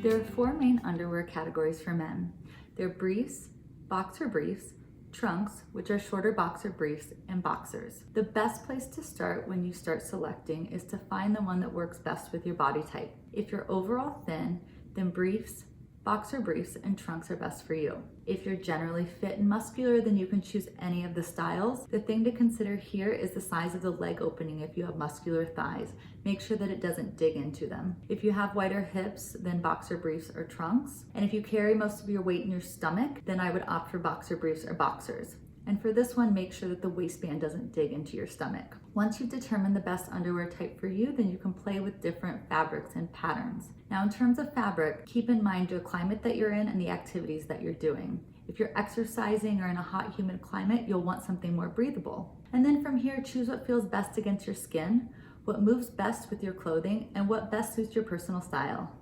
There are four main underwear categories for men. They're briefs, boxer briefs, trunks, which are shorter boxer briefs, and boxers. The best place to start when you start selecting is to find the one that works best with your body type. If you're overall thin, then briefs, boxer briefs, and trunks are best for you. If you're generally fit and muscular, then you can choose any of the styles. The thing to consider here is the size of the leg opening if you have muscular thighs. Make sure that it doesn't dig into them. If you have wider hips, then boxer briefs or trunks. And if you carry most of your weight in your stomach, then I would opt for boxer briefs or boxers. And for this one, make sure that the waistband doesn't dig into your stomach. Once you've determined the best underwear type for you, then you can play with different fabrics and patterns. Now, in terms of fabric, keep in mind the climate that you're in and the activities that you're doing. If you're exercising or in a hot, humid climate, you'll want something more breathable. And then from here, choose what feels best against your skin, what moves best with your clothing, and what best suits your personal style.